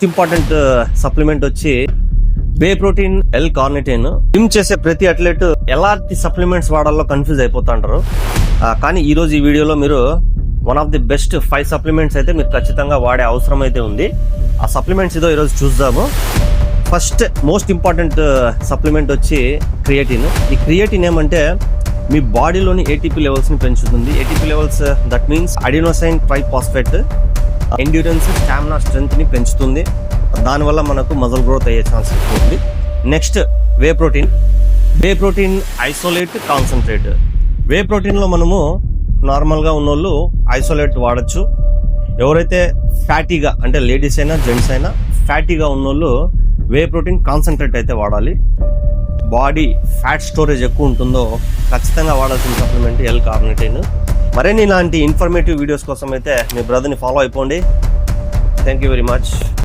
Important supplement వచ్చి whey protein L carnitine. Gym చేసే ప్రతి అథ్లెట్ ఎలాంటి సప్లిమెంట్స్ వాడాలో కన్ఫ్యూజ్ అయిపోతుంటారు. కానీ ఈ రోజు ఈ వీడియోలో మీరు one of the best 5 supplements అయితే మీరు ఖచ్చితంగా వాడే అవసరం అయితే ఉంది. ఆ సప్లిమెంట్స్ ఏదో ఈరోజు చూద్దాము. ఫస్ట్ మోస్ట్ ఇంపార్టెంట్ సప్లిమెంట్ వచ్చి క్రియేటిన్. ఈ క్రియేటిన్ ఏమంటే మీ బాడీలోని ఏటీపీ లెవెల్స్ ని పెంచుతుంది. ATP levels that means అడినోసైన్ triphosphate. Endurance, stamina, strength ని పెంచుతుంది. దానివల్ల మనకు మజిల్ గ్రోత్ అయ్యే ఛాన్స్ ఎక్కువ ఉంది. Next whey protein. Whey protein isolate, concentrate. Whey protein లో మనము నార్మల్ గా ఉన్నోళ్ళు ఐసోలేట్ వాడచ్చు. ఎవరైతే ఫ్యాటీగా అంటే లేడీస్ అయినా జెంట్స్ అయినా ఫ్యాటీగా ఉన్నోళ్ళు వే ప్రోటీన్ కాన్సన్ట్రేట్ అయితే వాడాలి. బాడీ ఫ్యాట్ స్టోరేజ్ ఎక్కువ ఉంటుందో ఖచ్చితంగా వాడాల్సిన సప్లిమెంట్ ఎల్ కార్నిటిన్. మరిన్ని ఇలాంటి ఇన్ఫర్మేటివ్ వీడియోస్ కోసం అయితే మీ బ్రదర్ని ఫాలో అయిపోండి. Thank you very much.